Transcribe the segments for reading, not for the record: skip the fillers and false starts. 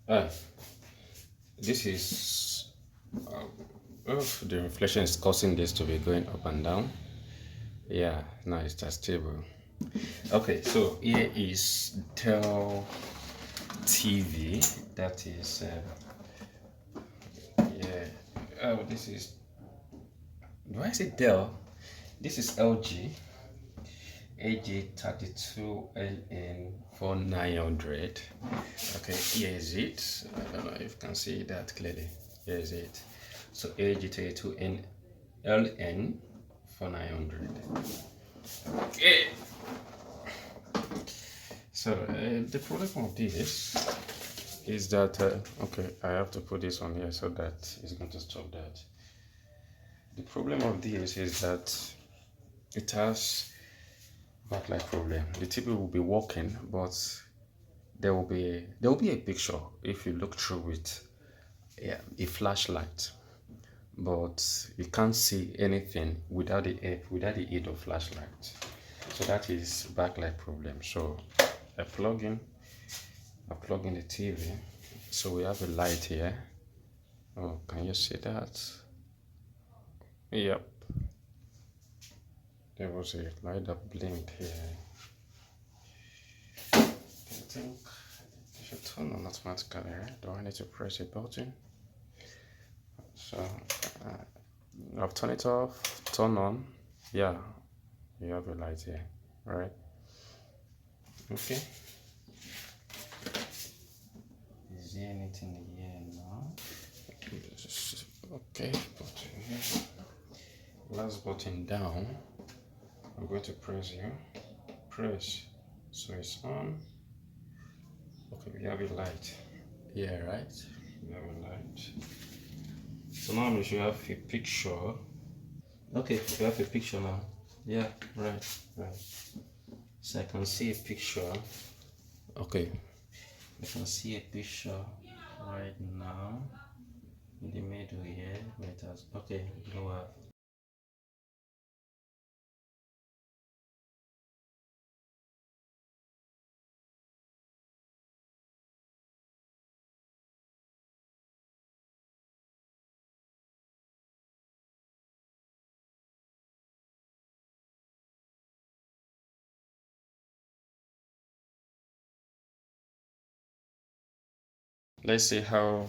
Ah, this is the reflection is causing this to be going up and down. Yeah, now it's just stable. Okay, so here is Dell TV. That is yeah. Oh, this is. Do I say Dell? This is LG AG32LN 4900. Okay, here is it. I don't know if you can see that clearly. Here is it. So AG32LN 4900. Okay. So the problem of this is that okay, I have to put this on here so that it's going to stop that. The problem of this is that it has backlight problem. The TV will be working, but there will be a picture if you look through it, yeah, a flashlight, but you can't see anything without the aid of flashlight. So that is backlight problem. So I plug in I plug in the TV. So we have a light here. Oh, can you see that? Yep. There was a light that blinked here. I think it should turn on automatically, right? Do I need to press a button? So I've turned it off, turn on. Yeah, you have a light here, right? Okay. Is there anything here now? Okay, button here. Last button down. I'm going to press here. Press. So it's on. Okay, we have a light. Yeah, right? We have a light. So now we should have a picture. Okay, we have a picture now. Yeah, right. So I can see a picture. Okay, I can see a picture right now in the middle here. Wait, okay, lower. Let's see how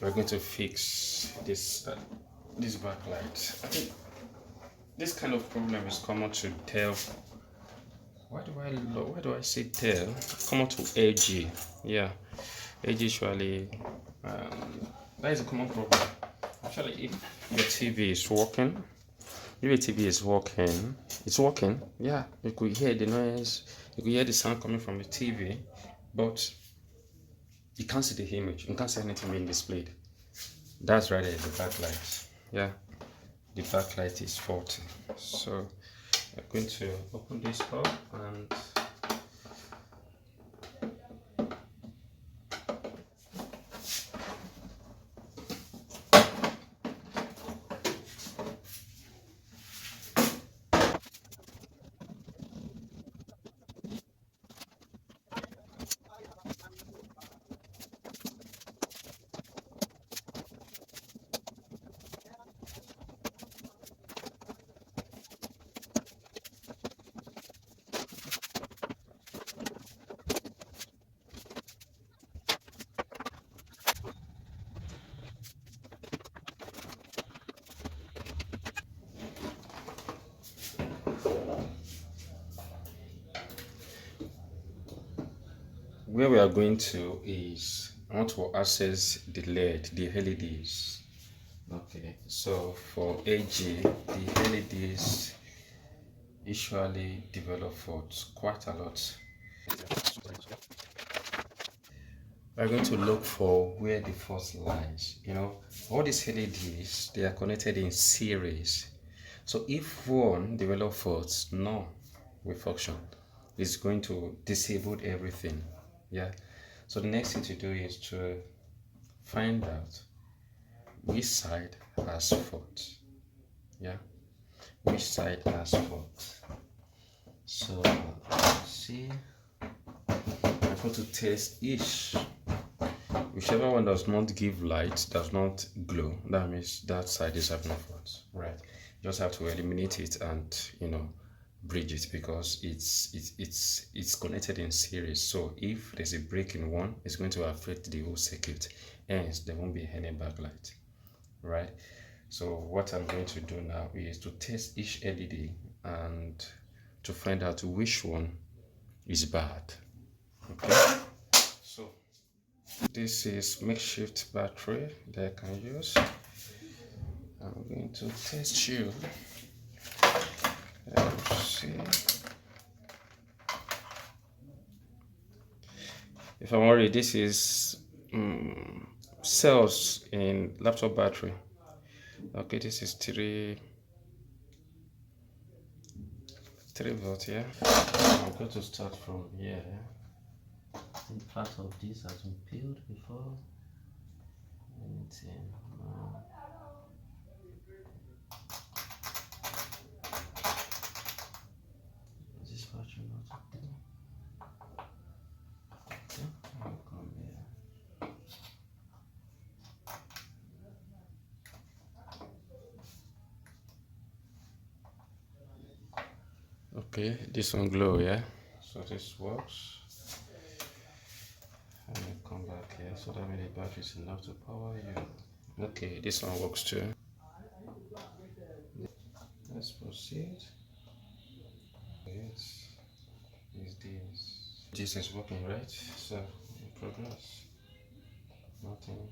we're going to fix this backlight. I think this kind of problem is common to Dell. Why do I say Dell? Common to AG. Yeah, AG usually that is a common problem. Actually, if your TV is working, if your TV is working, it's working. Yeah, you could hear the noise, you could hear the sound coming from the TV, but you can't see the image. You can't see anything being displayed. That's right there, the backlight. Yeah, the backlight is faulty. So I'm going to open this up and where we are going to is I want to access the LED, the LEDs. Okay, so for AG, the LEDs usually develop faults quite a lot. We're going to look for where the fault lies. All these LEDs, they are connected in series. So if one develop faults, none will function. It's going to disable everything. Yeah. So the next thing to do is to find out which side has fault. Yeah. Which side has fault. So see, I'm going to test each. Whichever one does not give light, does not glow, that means that side is having a fault, right? You just have to eliminate it and bridge it, because it's connected in series. So if there's a break in one, it's going to affect the whole circuit, hence there won't be any backlight, right? So what I'm going to do now is to test each LED and to find out which one is bad. Okay, so this is makeshift battery that I can use. I'm going to test you. Let's see. If I'm worried, this is cells in laptop battery. Okay, this is 3 volt, yeah. I'm going to start from here. Part of this has been peeled before. Anything. Is this battery not okay? Okay, I'll come here. Okay, this one glow, yeah. So this works. Let me come back here. So that means the battery is enough to power you. Okay, this one works too. Let's proceed. Yes, is this. This is working, right? So progress. Nothing.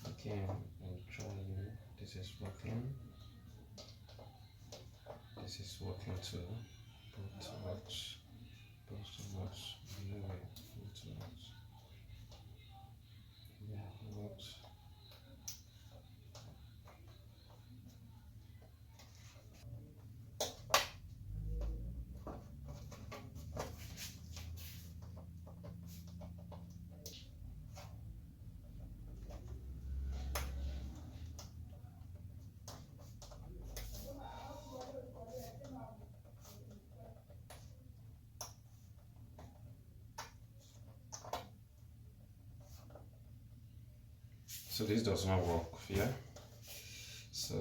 Again, and try. This is working. This is working too. Both works. No way. Both works. Yeah, works. So this does not work, yeah? So,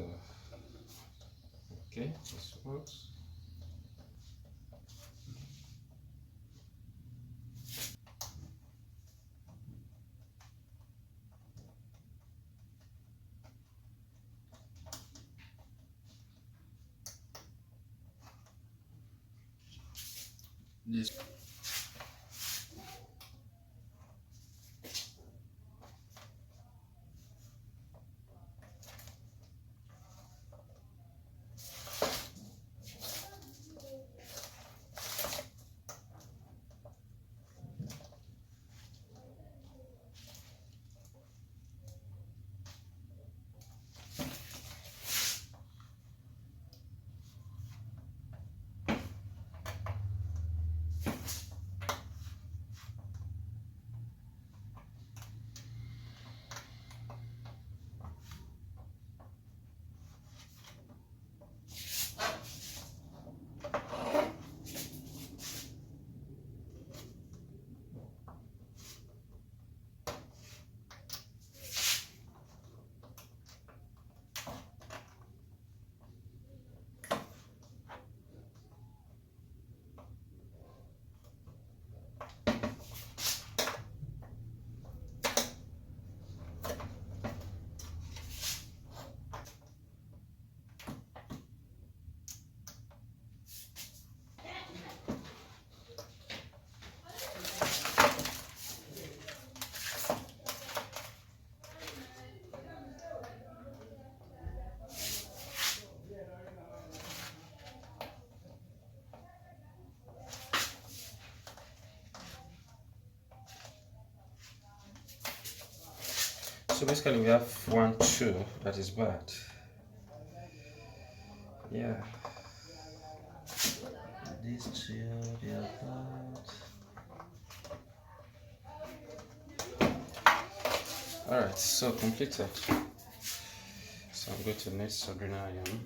okay, this works. This. So basically we have 1, 2 that is bad. Yeah. These 2, they are bad. Alright, so completed. So I'm going to need soldering iron.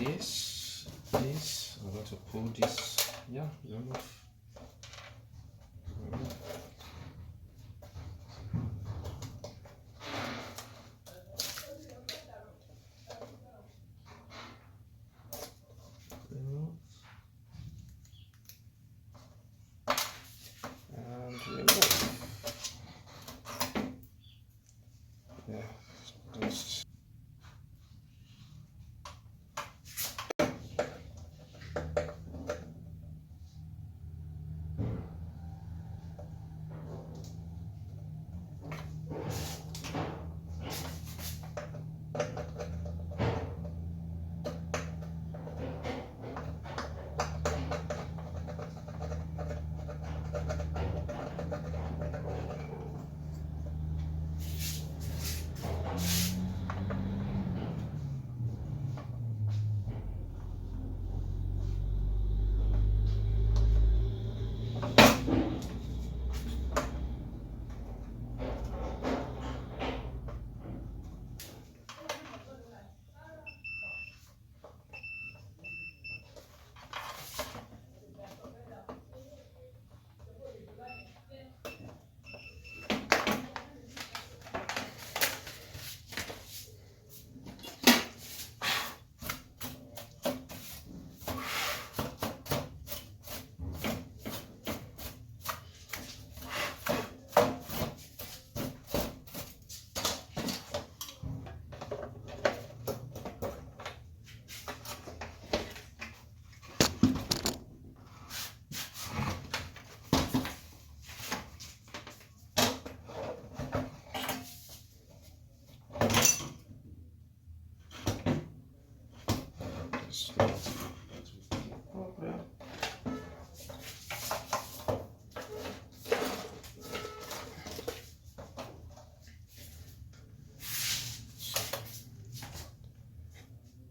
this, I'm going to pull this, yeah, remove. And remove. Yeah, just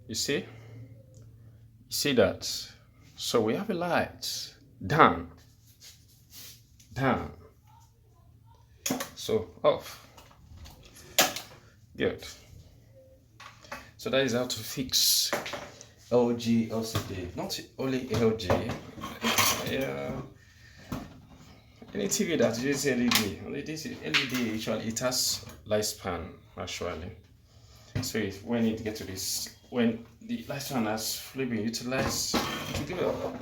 you see that? So we have a light down, down. So off. Good. So that is how to fix LG LCD. Not only LG. Yeah. Any TV that uses LED. Only this LED actually it has lifespan actually. So if, when it gets to this, when the lifespan has fully been utilized, it will give up.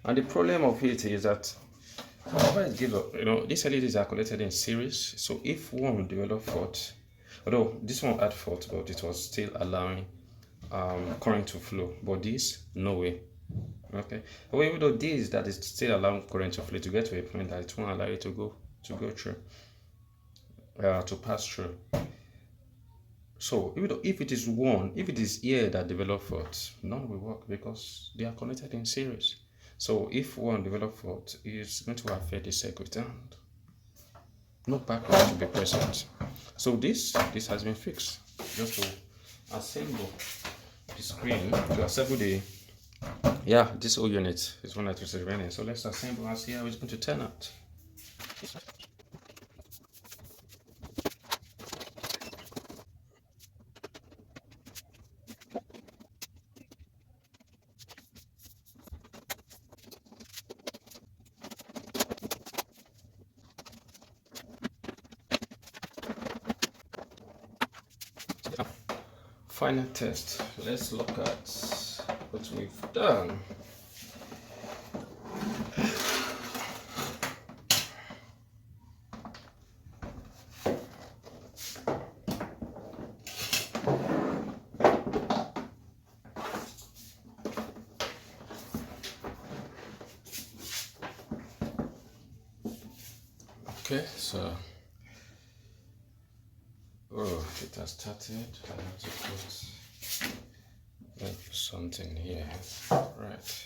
And the problem of it is that whenever it gives up, these LEDs are collected in series. So if one develop fault, although this one had fault, but it was still allowing current to flow. But this, no way. Okay. But even though this that is still allowing current to flow to get to a point that it won't allow it to go through, to pass through. So even though if it is here that develop fault, none will work because they are connected in series. So if one develop fault, it's going to affect the circuit and no backup to be present. So this has been fixed. Just to assemble the screen, to assemble this whole unit is one that is remaining. So let's assemble and see how it's going to turn out. Final test. Let's look at what we've done. Okay, so it has started. I have to put something here. Right.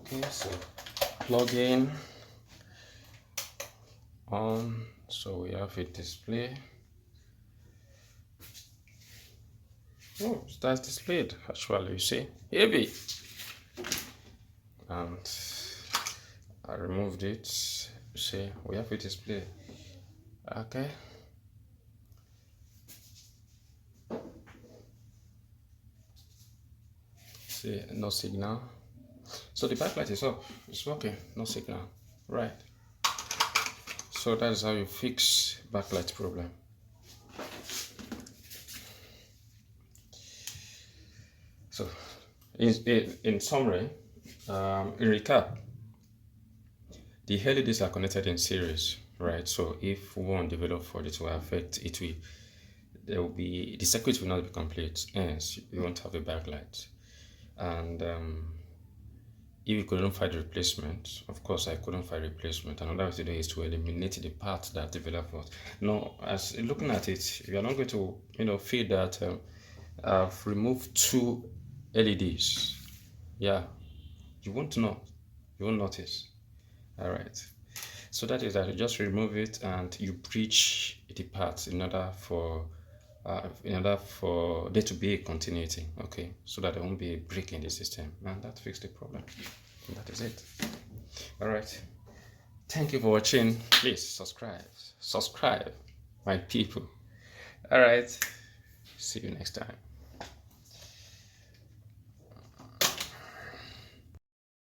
Okay, so plug in on. So we have a display. Oh, that's displayed actually. You see, heavy. And I removed it. See, we have a display. Okay. see, no signal. So the backlight is up, it's working, no signal, right? So that's how you fix backlight problem. So in summary, in recap, the LEDs are connected in series, right? So if one develop fault, it will affect, there will be, the circuit will not be complete, hence you won't have a backlight. And if you couldn't find replacement, of course I couldn't find replacement. Another way to do is to eliminate the part that developed fault. Now, as looking at it, you are not going to feel that I've removed 2 LEDs. Yeah, you won't know, you won't notice. All right, so that is that. You just remove it and you breach the parts in order for there to be a continuity, okay, so that there won't be a break in the system, and that fixed the problem. And that is it. All right, thank you for watching. Please subscribe, my people. All right, see you next time.